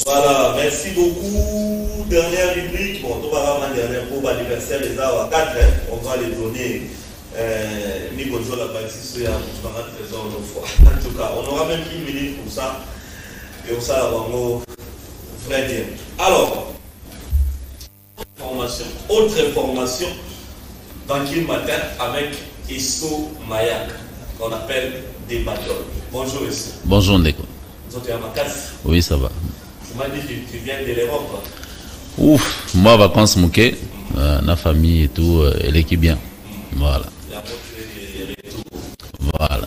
Voilà, merci beaucoup. Dernière rubrique, bon, tout va vraiment dernière pour l'anniversaire des arts à 4, on va les donner. Nico la bâtisse sur la trésor de fois. En tout cas, on aura même 1 minute pour ça. Et on s'en va très bien. Alors, autre information dans Kin Matin avec Esso Mayak, qu'on appelle des bateaux. Bonjour Esso. Bonjour Ndeko. Vous êtes à Makassi? Oui, ça va. Tu m'as dit que tu viens de l'Europe. Ouf, moi vacances mouquet, la famille et tout, elle est bien. Voilà. Voilà.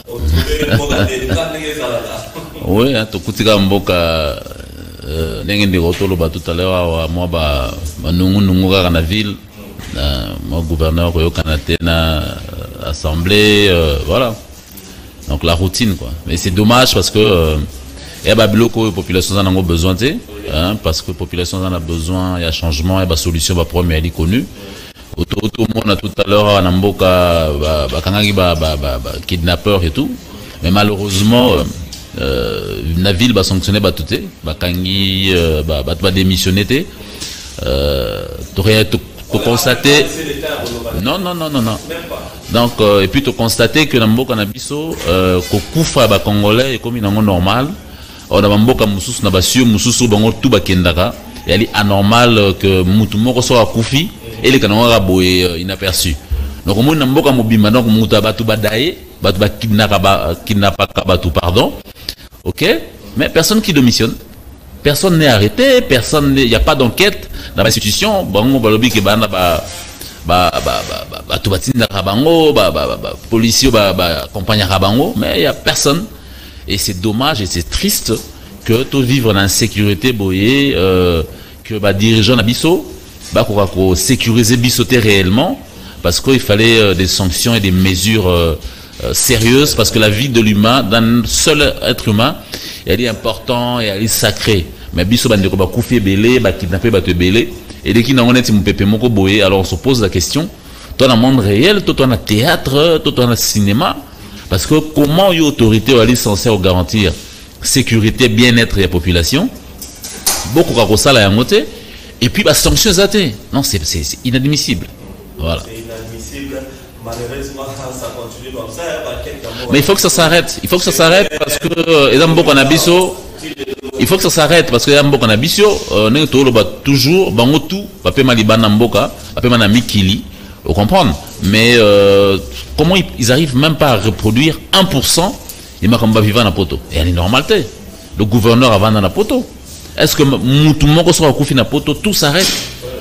Oui, tu kutika mboka n'engende rotolo ba tout à l'heure moi ba nungu kaka na ville moi gouverneur ko yokanate na assemblée voilà. Donc la routine quoi. Mais c'est dommage parce que et bah la population en a besoin parce que la population en a besoin, il y a changement, il y a solution, il y a problème, elle est connue. Tout le monde a tout à l'heure en amboka kidnappeur et tout. Mais malheureusement la ville va sanctionner tout va kangi va démissionner tu constater non donc et puis tu constater que namboka na biso ko kufa ba congolais et comme il normal on a mboka mususu na basio mususu bango tout bakendaka et ali anormal que mutu moko so akufi et les kananga boye inaperçu donc on na mboka mobimba donc mutu batu badaye batu ba kidnapaka batu pardon. OK, mais personne qui démissionne, personne n'est arrêté, personne il y a pas d'enquête dans l'institution bango balobi ke bana tout batinda kabango policier compagnie kabango mais il y a personne. Et c'est dommage et c'est triste que tout vivre dans l'insécurité boyé que dirigeants d'Abisso sécuriser Bissoté réellement parce qu'il fallait des sanctions et des mesures sérieuses parce que la vie de l'humain d'un seul être humain elle est importante et elle est sacrée. Mais Bisso bande ko koufi belé kidnapper te belé et dès qu'il n'a honnête mon pépé moko boyé alors on se pose la question toi dans le monde réel toi dans le théâtre toi dans le cinéma. Parce que comment une autorité est censée garantir sécurité, bien-être de la population, beaucoup de choses à côté, et puis la sanction est non, c'est inadmissible. Voilà. C'est inadmissible. Malheureusement, ça continue comme ça. Mais il faut que ça s'arrête. Il faut que ça s'arrête parce que il faut que ça s'arrête parce que les Abisso, toujours, tout, Papé Malibana Mboka, Papé Manamikili. Vous comprenez? Mais comment ils arrivent même pas à reproduire 1% et ma combat vivant dans poto? Et elle est normalité. Le gouverneur avant dans la poto. Est-ce que tout le monde sera couffé dans poto? Tout s'arrête.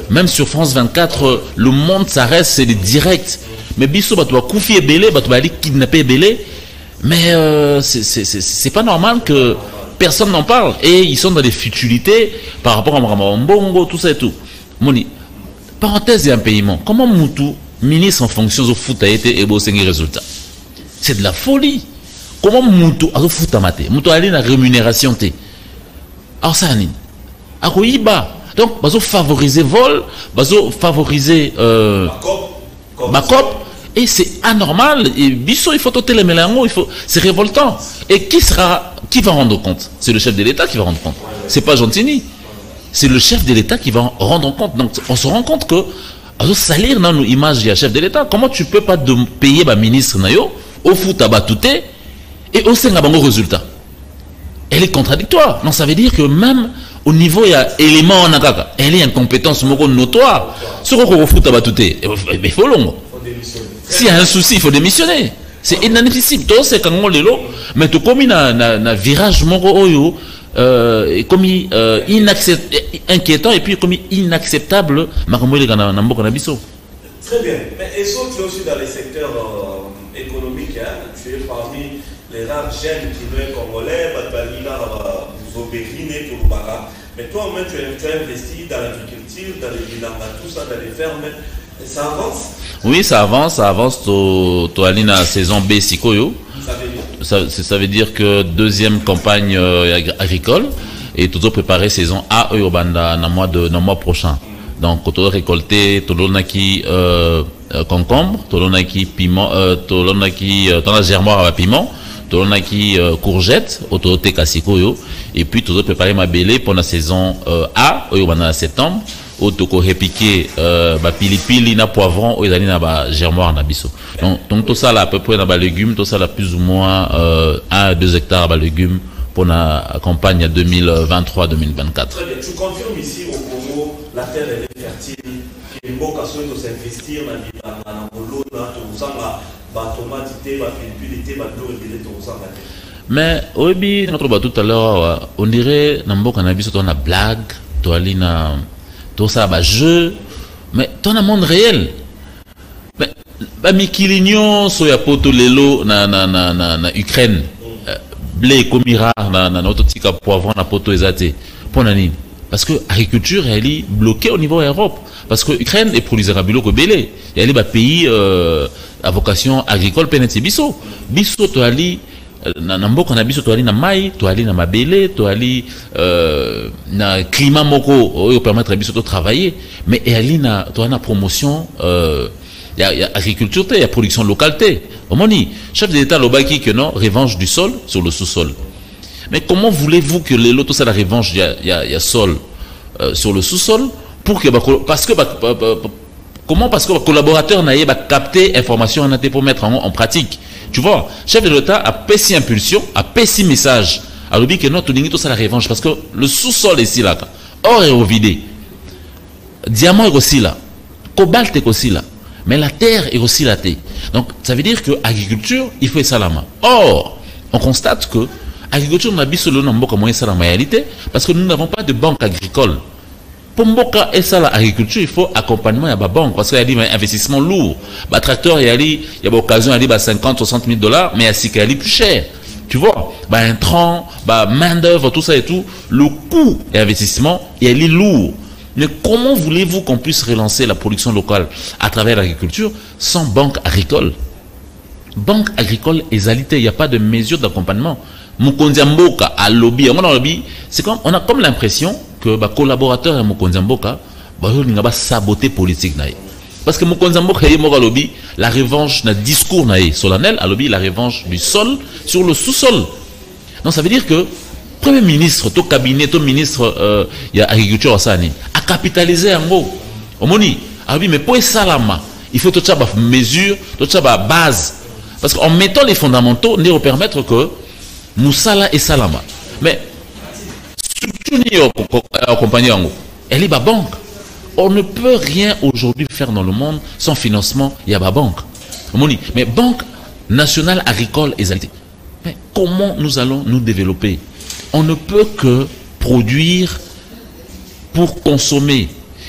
Même sur France 24, le monde s'arrête, c'est les directs. Mais Bisso, tu vas couffé belé, tu vas aller kidnapper belé. Mais c'est pas normal que personne n'en parle. Et ils sont dans des futilités par rapport à Mbongo, tout ça et tout. Moni. Parenthèse et un paiement. Comment Moutou, ministre en fonction de foot a été et bossé résultat? C'est de la folie. Comment Moutou a foot à maté? Moutou a allé la rémunération té. Alors ça n'est. A Iba. Donc, bazo favoriser vol, bazo favoriser Bakop. Et c'est anormal. Et Bisso, il faut ôter les mélanges, c'est révoltant. Et qui va rendre compte? C'est le chef de l'État qui va rendre compte. C'est pas Gentini. C'est le chef de l'État qui va rendre compte. Donc, on se rend compte que, à salir dans nos images, il y a chef de l'État. Comment tu peux pas payer ma ministre Nayo, au foot à batouté, et au Sengabango résultat? Elle est contradictoire. Non, ça veut dire que même au niveau, il y a élément en akaka. Elle est incompétence notoire. Ce qu'on foot à batouté, il faut long. S'il y a un souci, il faut démissionner. C'est inadmissible. Toi, c'est quand on l'élo, mais tu commis un virage moro oyo. Comme inquiétant et puis comme inacceptable. Très bien. Mais est-ce que tu es aussi dans les secteurs économiques? Tu es parmi les rares jeunes qui veulent congolais, mais toi-même tu as investi dans l'agriculture, dans les bilanga, tout ça, dans les fermes. Ça avance? Oui, ça avance. Tu as la saison B Sikoyo. Ça veut dire que deuxième campagne agricole et tout préparer saison A Urbanda dans le mois prochain. Donc tu as récolté tolonaki concombre, tolonaki piment, tolonaki dans la germoire à piment, tolonaki courgette autoté kasikoyo et puis tout préparer ma belé pour la saison A au en septembre autoko répiquer ba pilipili na poivron au ezali na ba germoire na biso. Donc tout ça là à peu près na ba légumes, tout ça là plus ou moins 1 à 2 hectares ba légumes pour la campagne 2023-2024. Très bien. Tu confirmes ici au Congo la terre elle est fertile. Mboka souhaite s'investir dans la bolo na to sanga ba tomate té ba pilipili té ba bleu et to sanga. Mais obi notre ba tout à l'heure on dirait na mboka na biso to na blague to ali na to ça ba jeu mais ton a monde réel. Mais ba mikilinyo so ya poto lelo na Ukraine blé komira na autotika poivron na poto ezate pour nani parce que agriculture elle est bloquée au niveau Europe. Parce que l'Ukraine est produisera biloko belé. Il y a des pays à vocation agricole peneti biso. Biso to ali na mboka na biso to ali na mai, to ali na mabele, to ali na climat moko o permettre biso de travailler, mais ali na to na promotion il y a agriculture, il y a production locale. Omoni, chef de l'État lobaki que non, revanche du sol sur le sous-sol. Mais comment voulez-vous que les lots ça la revanche il y a sol sur le sous-sol? Pour que parce que comment parce que le collaborateur n'a pas capté information pour mettre en pratique. Tu vois, chef de l'État a péci impulsion, a péci message. Alors dit que non, tout tout ça la revanche parce que le sous-sol est ici là, or est vidé, diamant est aussi là, cobalt est aussi là, mais la terre est aussi là. Donc ça veut dire que agriculture il faut ça la main. Or on constate que agriculture n'a pas seulement moyen ça la réalité parce que nous n'avons pas de banque agricole. Pour Mboka et ça l'agriculture, il faut accompagnement à la banque parce qu'il y a des investissements lourds. Le tracteur, il y a des occasions, il y a 50, 60 000 $, mais il y a plus cher. Tu vois, intrant, main d'œuvre, tout ça et tout, le coût et investissement, il est lourd. Mais comment voulez-vous qu'on puisse relancer la production locale à travers l'agriculture sans banque agricole? Banque agricole égalité, il n'y a pas de mesure d'accompagnement. Mukonzi Mboka à lobby, c'est comme on a comme l'impression que les collaborateurs de Mukonzi Mboka va saboter politique parce que Mukonzi Mboka lobby la revanche d'un discours solennel à lobby la revanche du sol sur le sous-sol. Donc ça veut dire que premier ministre, ton cabinet, ton ministre il y a agriculture a capitalisé en gros. Omoni, mais pour ça il faut tout ça mesure, tout ça base parce qu'en mettant les fondamentaux, nous permettre que Moussala et Salama. Mais structure compagnie elle est banque. On ne peut rien aujourd'hui faire dans le monde sans financement, il y a banque. Mais banque nationale agricole et égalité. Mais comment nous allons nous développer? On ne peut que produire pour consommer.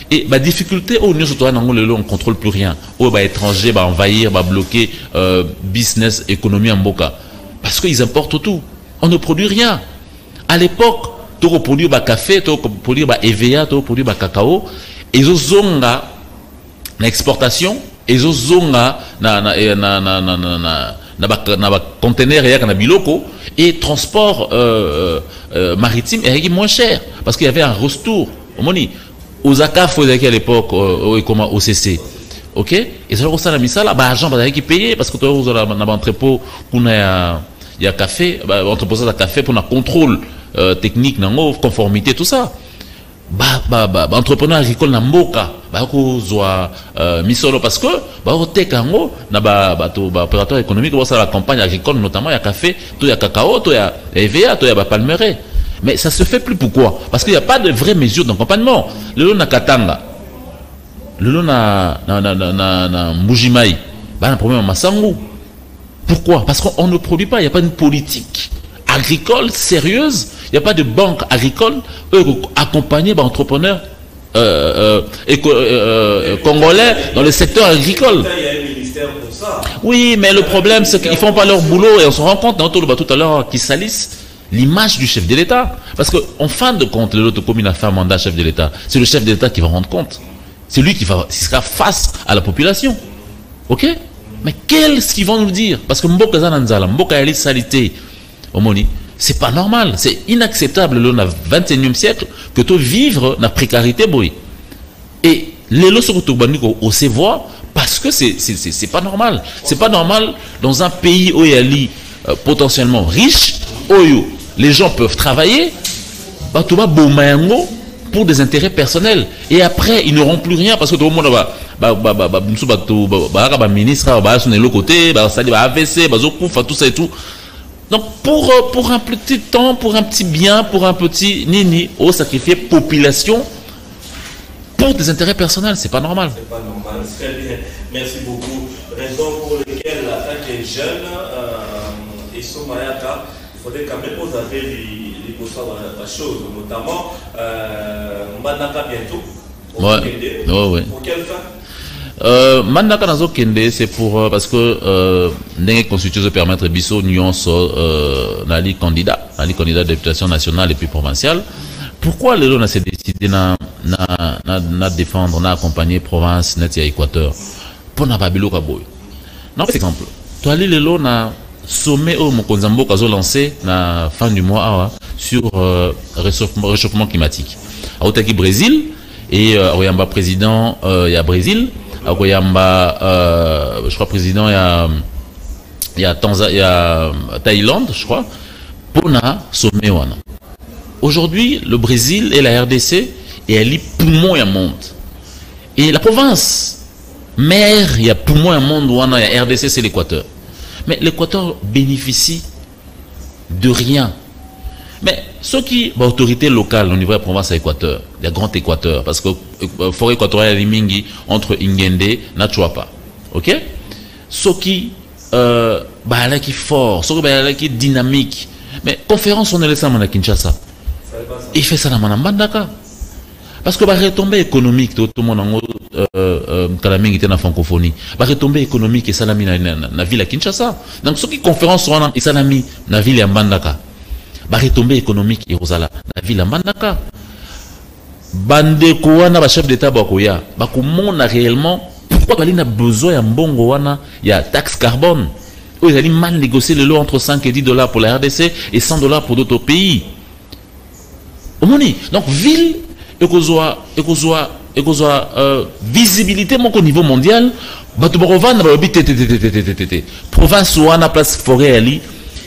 Et la difficulté au niveau de on ne contrôle plus rien. Au étranger, envahir, bloquer business, économie en boca. Parce qu'ils importent tout. On ne produit rien. À l'époque, tu produis du café, tu produis du EVA, tu produis du cacao. Et ils ont l'exportation, ils ont na conteneur et transport maritime est moins cher parce qu'il y avait un retour. Aux ACAF à l'époque, comme OCC. Ok? Et ça, ça a mis ça là, l'argent qui payer parce que tu as un entrepôt pour il y a café, entrepôt de café pour un contrôle technique, conformité, tout ça. Entrepreneur agricole na mboka ko zwa misolo parce que teka ngo na opérateur économique ça la campagne agricole notamment il y a café, il y a cacao, il y a EVA, il y a palmeraie. Mais ça se fait plus pourquoi? Parce qu'il n'y a pas de vraies mesures d'accompagnement. Le lot na Katanga, le lot na Mujimai, un problème à Massangu. Pourquoi? Parce qu'on ne produit pas, il n'y a pas une politique agricole sérieuse, il n'y a pas de banque agricole accompagnée par entrepreneurs congolais dans le secteur agricole. Oui, mais le problème c'est qu'ils ne font pas leur boulot et on se rend compte tout à l'heure qu'ils salissent l'image du chef de l'État. Parce qu'en fin de compte, l'autre commune a fait un mandat chef de l'État. C'est le chef de l'État qui va rendre compte. C'est lui qui sera face à la population. Ok? Mais qu'est-ce qu'ils vont nous dire? Parce que Mboka Zananzala, Mboka Yali Salité, Omoni, c'est pas normal. C'est inacceptable dans le 21e siècle que tu vivre dans la précarité. Boy. Et les lois sont au se voit parce que c'est pas normal. C'est pas normal dans un pays où il y a potentiellement riches, les gens peuvent travailler, pour des intérêts personnels. Et après, ils n'auront plus rien parce que tout le monde va ministre, côté, AVC, tout ça et tout. Donc, pour un petit temps, pour un petit bien, pour un petit nini, sacrifier population pour des intérêts personnels, c'est pas normal. C'est pas normal, très bien. Merci beaucoup. Raison pour laquelle la fin des jeunes et Somayaka, il faudrait quand même vous avez les choses, notamment Manaka bientôt. Ouais. Pour quelle fin? Mandaka nazo kende, c'est pour parce que n'est constitué de permettre biso nuance nali candidat de députation nationale et puis provinciale. Pourquoi les gens s'est décidé na défendre, na accompagner province net ya Équateur pour na babilo kaboy. Non, par exemple, toi les gens na sommet au Mokonzambo kazo lancé na fin du mois sur réchauffement climatique. À Otaki Brésil et Oyamba président il y a Brésil. Je crois président il y a Thaïlande, je crois, pour na sommet wana. Aujourd'hui, le Brésil et la RDC et elle est poumon et monde. Et la province mère, il y a poumon et monde wana, il y a RDC c'est l'Équateur. Mais l'Équateur bénéficie de rien. Mais ce qui est autorité locale au niveau de la province à Équateur, il y a grand Équateur, parce que forêt équatoriale est mingi entre Ingende et Nachuapa. Ok? Ce qui est fort, ce qui est dynamique. Mais conférence, on est laissé à Kinshasa. Il fait ça dans Manambandaka. Parce que la retombée économique, tout le monde Kalaming était dans la francophonie. La retombée économique est salami dans la ville à Kinshasa. Donc, ce qui conférence sont en salami dans la ville à Mbandaka. La retombée économique est rosala dans la ville à Mbandaka. Bande Kouana, chef d'État Bakoya, Bakoumon a réellement pourquoi il a besoin d'un bon Goana, il y a taxe carbone. Ils allaient mal négocier le lot entre 5 et 10 dollars pour la RDC et 100 dollars pour d'autres pays. Donc, ville, visibilité au niveau mondial, province ou en place forêt,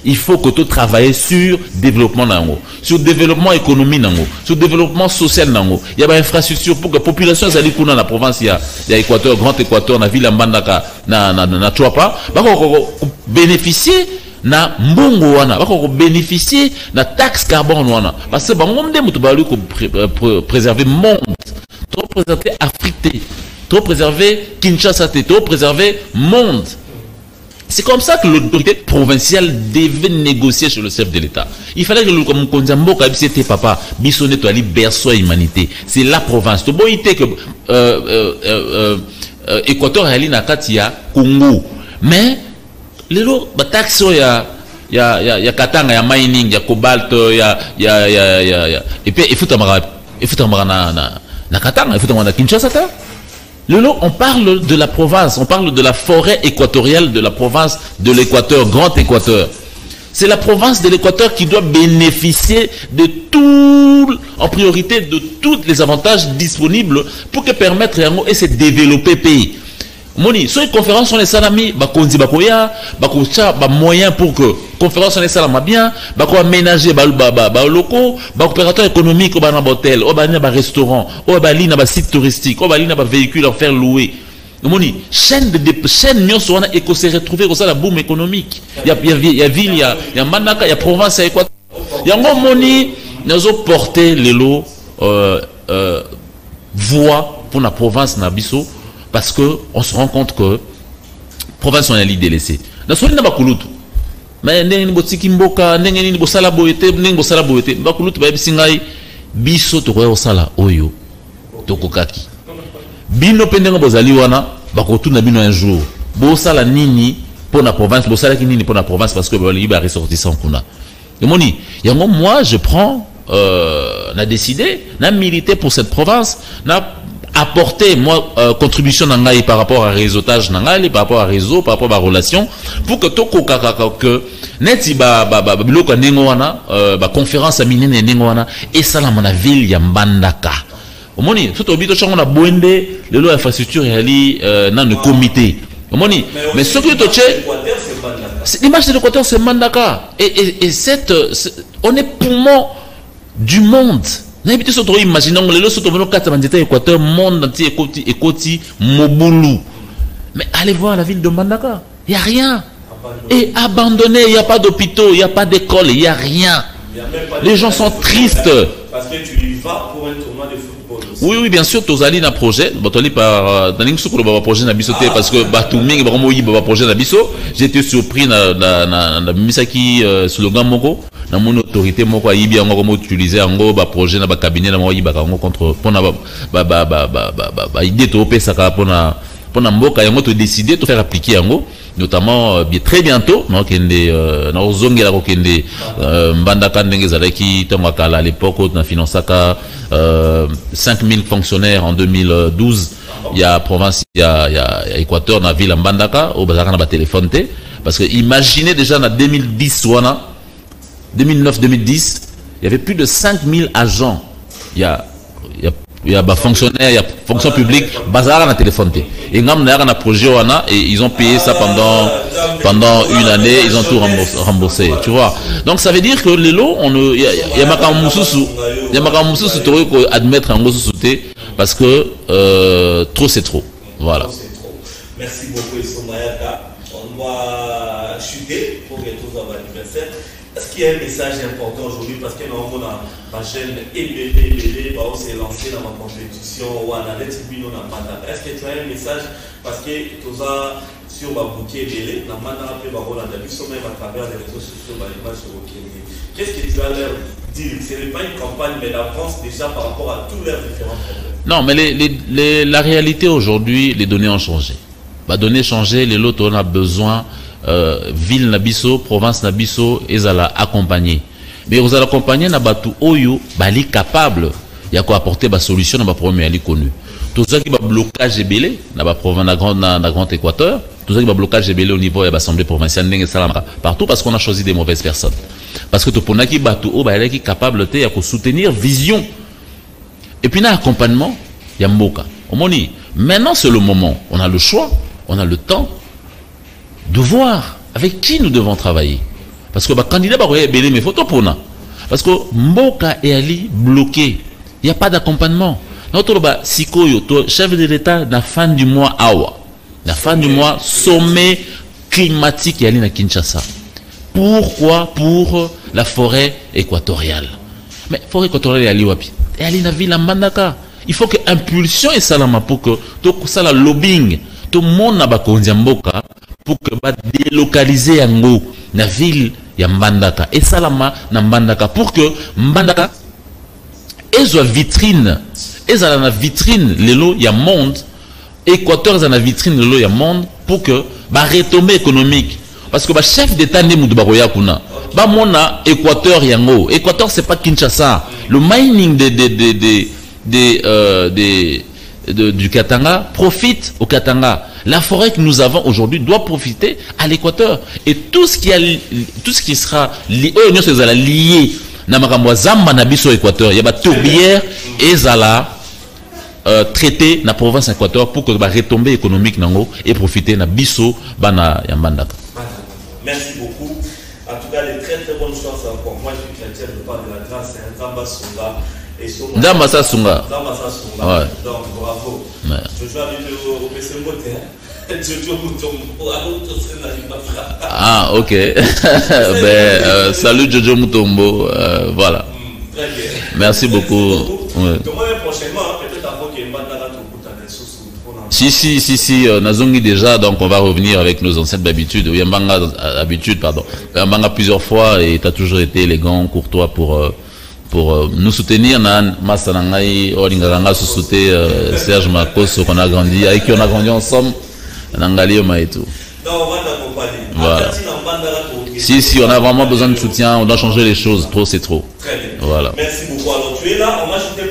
il faut que tu travailles sur développement sur développement économique sur développement social il y a une infrastructure pour que la population dans la province il y a Équateur, Grand Équateur, na ville Mbandaka, na Chuapa, bénéficier na mbongo wana bénéficier na taxe carbone wana parce que bango ndemu tobali ko préserver monde, trop préserver Afrique, trop préserver Kinshasa, trop préserver monde. C'est comme ça que l'autorité provinciale devait négocier sur le chef de l'État. Il fallait que le Konzambo c'était papa bisonné to ali berceau humanité. C'est la province. To boité que Équateur ali na katia Congo. Mais les lots taxe ya katanga ya mining ya cobalt ya et puis il faut na katanga il faut na Kinshasa ta. On parle de la province, on parle de la forêt équatoriale de la province de l'Équateur, Grand Équateur. C'est la province de l'Équateur qui doit bénéficier de tout, en priorité de tous les avantages disponibles pour que permettre et se développer pays. Moni, sur les conférences on les salami, bakonzi bakoya, bakocha moyen pour que conférence on les salama bien, bako aménager locaux, opérateur économique au bana hôtel, au bana restaurant, au bali na site touristique, au bali na véhicule à faire louer. Moni, chaîne nyonso wana éco se retrouver comme ça la boom économique. Il y a ville, il y a Manaka, il y a province à Équateur. Il y a un moni, nous avons porté les lots voix pour la province Nabiso. Parce que on se rend compte que province on a l'idée délaissée. Dans ce n'a pas kulutu. Mais n'engi botiki mboka, n'engi bosala boyete, n'engi bosala boyete. Ba kulutu ba bisingai biso to ko sala oyo to kokaki. Bino pendenga bozali wana ba ko tuna bino un jour. Bosala nini pour la province, bosala ki nini pour la province parce que ba liba ressortissant kuna. Et moni, yango moi je prends n'a décidé, n'a milité pour cette province, n'a apporter contribution nangai par rapport à réseautage nangai, par rapport à réseau, par rapport à relation pour que to que neti biloko ndenge wana conférence à minene ndenge wana et ça na ville ya Mbandaka. Omoni tout obito chango na boende lelo infrastructure yali na le comité. Omoni mais ce que to che L'image de l'Équateur, c'est Mbandaka. Et on est poumon du monde. Imaginons les autres Équateur, monde entier, Ekoti, Moboulou. Mais allez voir la ville de Mbandaka. Il n'y a rien. Et abandonné, il n'y a pas d'hôpitaux, il n'y a pas d'école, il n'y a rien. Les gens sont tristes. Parce que tu y vas pour un tournoi de football aussi. Oui, bien sûr, tu as un projet. Par projet parce que Batouming, projet j'étais surpris dans Misaki slogan Moko. Dans mon autorité, Moko a utilisé un projet dans le cabinet contre idée pour Mboka, il a décidé de faire appliquer notamment très bientôt à l'époque on a financé 5000 fonctionnaires en 2012. Il y a province, il y a Équateur dans la ville Mbandaka au bazar na téléphone parce que imaginez déjà en 2010 2009-2010 il y avait plus de 5000 agents. Il y a fonctionnaires, il y a fonction publique, bazar na téléphone et un projet et ils ont payé ça pendant une année, ils ont tout remboursé, tu vois. Donc ça veut dire que les lots, il y a Makamousous admettre un gros sauté parce que trop c'est trop. Voilà. Merci beaucoup Issomayaka. On doit chuter pour les tous à l'anniversaire. Est-ce qu'il y a un message important aujourd'hui parce que nous avons ma chaîne EBD on s'est lancé dans ma compétition ou en alerte est-ce que tu as un message parce que tout ça sur ma bouquet EBD dans ma même à travers les réseaux sociaux qu'est-ce que tu as leur dire? Ce n'est pas une campagne mais l'avance déjà par rapport à tous leurs différents problèmes. Non mais la réalité aujourd'hui, les données ont changé. Les données changé, les lots on a besoin ville nabiso, province nabiso, ils allaient accompagner. Mais vous allez accompagner na batu oyo bali capable il y a quoi apporter ba solution na ba problème ali connu. Tout ça qui va blocage belé na ba province na grand Équateur, tout ça qui va blocage belé au niveau de l'Assemblée provinciale ndenge salama partout parce qu'on a choisi des mauvaises personnes. Parce que tout pour qui batu o ba qui capable de soutenir vision. Et puis na accompagnement, il y a mboka. Omoni, maintenant c'est le moment, on a le choix, on a le temps de voir avec qui nous devons travailler. Parce que le candidat va regarder mes photos pour nous. Parce que Mboka et Ali bloqué. Il n'y a pas d'accompagnement. Notre chef de l'État, la fin du mois, la fin du mois, sommet climatique et Ali na Kinshasa. Pourquoi? Pour la forêt équatoriale. Mais forêt équatoriale et Ali Wapi. Et Ali na ville Mbandaka. Il faut que impulsion et salama pour que tout ça la lobbying. Tout le monde n'a pas Mboka pour que va délocaliser yango na ville ya Mbandaka et salama na Mbandaka pour que Mbandaka ezo vitrine ezala na vitrine lelo ya monde Équateur za na vitrine lelo ya monde pour que ba retombée économique parce que ba chef d'état ne mudu bakoya kuna ba mona Équateur yango Équateur c'est pas Kinshasa le mining du Katanga profite au Katanga. La forêt que nous avons aujourd'hui doit profiter à l'Équateur. Et tout ce qui sera lié, na makambo zamba na biso Équateur, il y a ba tourbière et zala traité na province Équateur pour que ba retombée économique nango et profiter na biso bana ya Mbandaka. Merci beaucoup. En tout cas, de très très bonnes chances encore. Moi, je suis chrétien, je parle de la grâce, c'est un Zamba Sunga. Ndamba Sunga. Ouais. Donc, bravo. Ouais. Je joue avec le PC Moté. Ah, ok. Salut Jojo Mutombo. Voilà. Très bien. Merci beaucoup. Ouais. Si, Nazongi déjà, donc on va revenir avec nos anciennes habitudes. Oui, Mbanga plusieurs fois et tu as toujours été élégant, courtois pour nous soutenir. Masanangai, Olinganga Susute, Serge Makoso, qu'on a grandi, avec qui on a grandi ensemble. Nangalioma et tout. Non, on va t'accompagner. Voilà. Si, on a vraiment besoin de soutien, on doit changer les choses. Trop, c'est trop. Très bien. Voilà. Merci beaucoup. Alors, tu es là, on va jeter